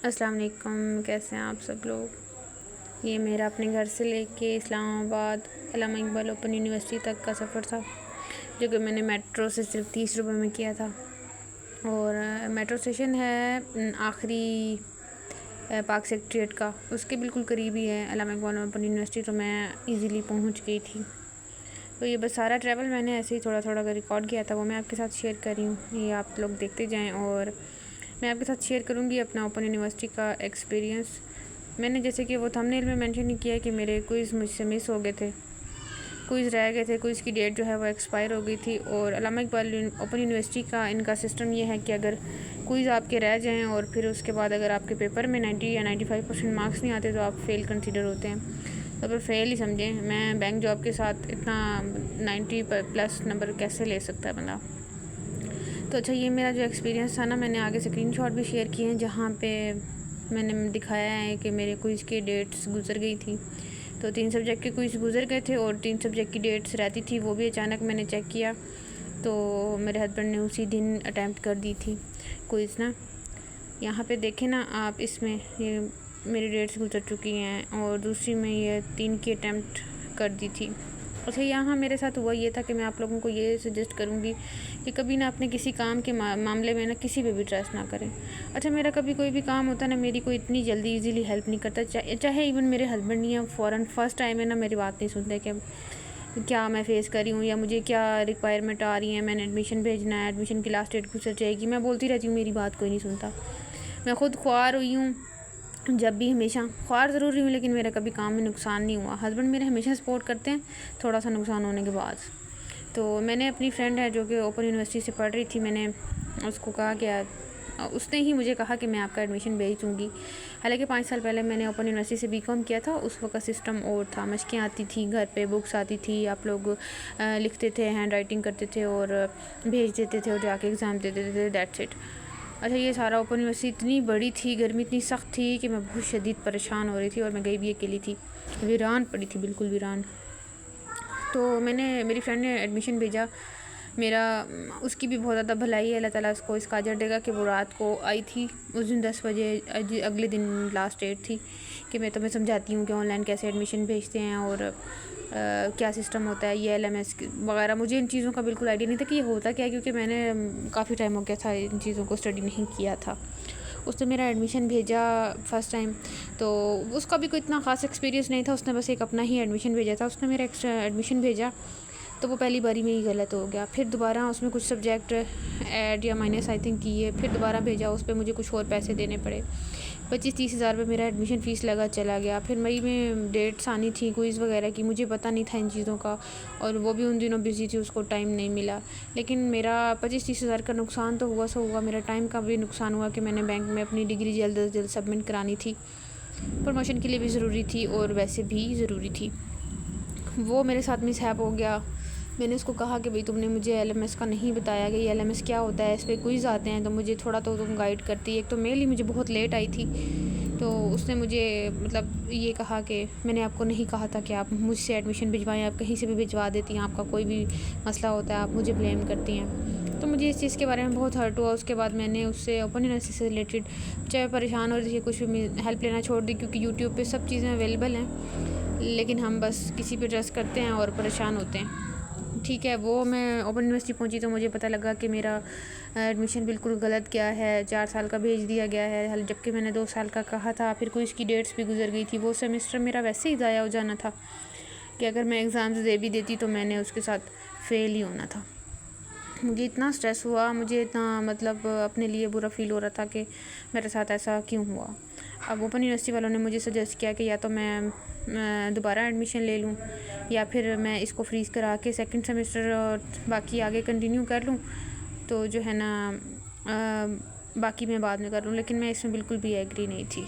السلام علیکم، کیسے ہیں آپ سب لوگ؟ یہ میرا اپنے گھر سے لے کے اسلام آباد علامہ اقبال اوپن یونیورسٹی تک کا سفر تھا، جو کہ میں نے میٹرو سے صرف 30 روپے میں کیا تھا۔ اور میٹرو اسٹیشن ہے آخری پارک سیکریٹریٹ کا، اس کے بالکل قریب ہی ہے علامہ اقبال اوپن یونیورسٹی، تو میں ایزیلی پہنچ گئی تھی۔ تو یہ بس سارا ٹریول میں نے ایسے ہی تھوڑا تھوڑا کر ریکارڈ کیا تھا، وہ میں آپ کے ساتھ شیئر کر رہی ہوں، یہ آپ لوگ دیکھتے جائیں۔ اور میں آپ کے ساتھ شیئر کروں گی اپنا اوپن یونیورسٹی کا ایکسپیرینس۔ میں نے جیسے کہ وہ تھمبنیل میں مینشن نہیں کیا کہ میرے کوئز مجھ سے مس ہو گئے تھے، کوئز رہ گئے تھے، کوئز کی ڈیٹ جو ہے وہ ایکسپائر ہو گئی تھی۔ اور علامہ اقبال اوپن یونیورسٹی کا ان کا سسٹم یہ ہے کہ اگر کوئز آپ کے رہ جائیں اور پھر اس کے بعد اگر آپ کے پیپر میں 90 یا 95% مارکس نہیں آتے تو آپ فیل کنسیڈر ہوتے ہیں، تو پھر فیل ہی سمجھیں۔ میں بینک جاب کے ساتھ اتنا 90+ نمبر کیسے لے سکتا ہے بندہ؟ تو اچھا، یہ میرا جو ایکسپیرینس تھا نا، میں نے آگے اسکرین شاٹ بھی شیئر کیے ہیں جہاں پہ میں نے دکھایا ہے کہ میرے کوئز کی ڈیٹس گزر گئی تھی۔ تو 3 سبجیکٹ کے کوئز گزر گئے تھے اور 3 سبجیکٹ کی ڈیٹس رہتی تھی، وہ بھی اچانک میں نے چیک کیا تو میرے ہسبینڈ نے اسی دن اٹیمپٹ کر دی تھی کوئز نا۔ یہاں پہ دیکھیں نا آپ، اس میں یہ میری ڈیٹس گزر چکی ہیں اور دوسری میں یہ 3 کی اٹیمپٹ کر دی تھی۔ اچھا، یہاں میرے ساتھ ہوا یہ تھا کہ میں آپ لوگوں کو یہ سجیسٹ کروں گی کہ کبھی نہ اپنے کسی کام کے معاملے میں نہ کسی پہ بھی ٹرسٹ نہ کریں۔ اچھا، میرا کبھی کوئی بھی کام ہوتا ہے نا، میری کوئی اتنی جلدی ایزیلی ہیلپ نہیں کرتا، چاہے ایون میرے ہسبینڈ نہیں ہیں، فوراً فرسٹ ٹائم ہے نا میری بات نہیں سنتے کہ کیا میں فیس کر رہی ہوں یا مجھے کیا ریکوائرمنٹ آ رہی ہیں، میں نے ایڈمیشن بھیجنا ہے، ایڈمیشن کی لاسٹ ڈیٹ گزر جائے گی، میں بولتی رہتی ہوں، میری بات کوئی نہیں سنتا۔ میں خود خوار ہوئی ہوں، جب بھی ہمیشہ خوار ضرور رہی ہوں، لیکن میرا کبھی کام میں نقصان نہیں ہوا۔ ہسبینڈ میرے ہمیشہ سپورٹ کرتے ہیں تھوڑا سا نقصان ہونے کے بعد۔ تو میں نے اپنی فرینڈ ہے جو کہ اوپن یونیورسٹی سے پڑھ رہی تھی، میں نے اس کو کہا کہ اس نے ہی مجھے کہا کہ میں آپ کا ایڈمیشن بھیج دوں گی۔ حالانکہ 5 سال پہلے میں نے اوپن یونیورسٹی سے BCom کیا تھا، اس وقت سسٹم اور تھا، مشقیں آتی تھیں گھر پہ، بکس آتی تھی، آپ لوگ لکھتے تھے، ہینڈ رائٹنگ کرتے تھے اور بھیج دیتے تھے اور جا کے ایگزام دے دیتے تھے، دیٹس اٹ۔ اچھا، یہ سارا اوپن یونیورسٹی اتنی بڑی تھی، گرمی اتنی سخت تھی کہ میں بہت شدید پریشان ہو رہی تھی، اور میں گئی بھی اکیلی تھی، ویران پڑی تھی، بالکل ویران۔ تو میری فرینڈ نے ایڈمیشن بھیجا، اس کی بھی بہت زیادہ بھلائی ہے، اللہ تعالیٰ اس کو اس کا اجر دے گا کہ وہ رات کو آئی تھی اس دن 10 بجے، اگلے دن لاسٹ ڈیٹ تھی، کہ میں تمہیں سمجھاتی ہوں کہ آن لائن کیسے ایڈمیشن بھیجتے ہیں اور کیا سسٹم ہوتا ہے، یہ LMS وغیرہ۔ مجھے ان چیزوں کا بالکل آئیڈیا نہیں تھا کہ یہ ہوتا کیا ہے، کیونکہ میں نے کافی ٹائم ہو گیا تھا ان چیزوں کو اسٹڈی نہیں کیا تھا۔ اس نے میرا ایڈمیشن بھیجا فرسٹ ٹائم، تو اس کا بھی کوئی اتنا خاص ایکسپیرینس نہیں تھا، اس نے بس ایک اپنا ہی ایڈمیشن بھیجا تھا۔ اس نے میرا ایڈمیشن بھیجا تو وہ پہلی باری میں ہی غلط ہو گیا، پھر دوبارہ اس میں کچھ سبجیکٹ ایڈ یا مائنس آئی تھنک کیے، پھر دوبارہ بھیجا، اس پہ مجھے کچھ اور پیسے دینے پڑے، 25-30 ہزار روپے میرا ایڈمیشن فیس لگا چلا گیا۔ پھر مئی میں ڈیٹس آنی تھی کوئز وغیرہ کی، مجھے پتہ نہیں تھا ان چیزوں کا، اور وہ بھی ان دنوں بزی تھی، اس کو ٹائم نہیں ملا۔ لیکن میرا 25-30 ہزار کا نقصان تو ہوا سو ہوا، میرا ٹائم کا بھی نقصان ہوا کہ میں نے بینک میں اپنی ڈگری جلد از جلد سبمٹ کرانی تھی، پروموشن کے لیے بھی ضروری تھی اور ویسے بھی ضروری تھی۔ وہ میرے ساتھ مس ہیپ ہو گیا۔ میں نے اس کو کہا کہ بھئی تم نے مجھے LMS کا نہیں بتایا کہ یہ LMS کیا ہوتا ہے، اس پہ کوئز آتے ہیں تو مجھے تھوڑا تو تم گائیڈ کرتی۔ ایک تو میل ہی مجھے بہت لیٹ آئی تھی، تو اس نے مجھے مطلب یہ کہا کہ میں نے آپ کو نہیں کہا تھا کہ آپ مجھ سے ایڈمیشن بھجوائیں، آپ کہیں سے بھی بھجوا دیتی ہیں، آپ کا کوئی بھی مسئلہ ہوتا ہے آپ مجھے بلیم کرتی ہیں۔ تو مجھے اس چیز کے بارے میں بہت ہرٹ ہوا۔ اس کے بعد میں نے اس سے اوپن یونیورسٹی سے ریلیٹڈ چاہے پریشان ہو رہی تھی، کچھ بھی ہیلپ لینا چھوڑ دی، کیونکہ YouTube پہ سب چیزیں اویلیبل ہیں، لیکن ہم بس کسی پہ ٹرسٹ کرتے ہیں اور پریشان ہوتے ہیں۔ ٹھیک ہے، وہ میں اوپن یونیورسٹی پہنچی تو مجھے پتہ لگا کہ میرا ایڈمیشن بالکل غلط گیا ہے، 4 سال کا بھیج دیا گیا ہے، جبکہ میں نے 2 سال کا کہا تھا۔ پھر کوئی اس کی ڈیٹس بھی گزر گئی تھی، وہ سیمسٹر میرا ویسے ہی ضائع ہو جانا تھا کہ اگر میں ایگزامز دے بھی دیتی تو میں نے اس کے ساتھ فیل ہی ہونا تھا۔ مجھے اتنا اسٹریس ہوا، مجھے اتنا مطلب اپنے لیے برا فیل ہو رہا تھا کہ میرے ساتھ ایسا کیوں ہوا۔ اب اوپن یونیورسٹی والوں نے مجھے سجیسٹ کیا کہ یا تو میں دوبارہ ایڈمیشن لے لوں یا پھر میں اس کو فریز کرا کے سیکنڈ سیمسٹر اور باقی آگے کنٹینیو کر لوں، تو جو ہے نا باقی میں بعد میں کر لوں، لیکن میں اس میں بالکل بھی ایگری نہیں تھی۔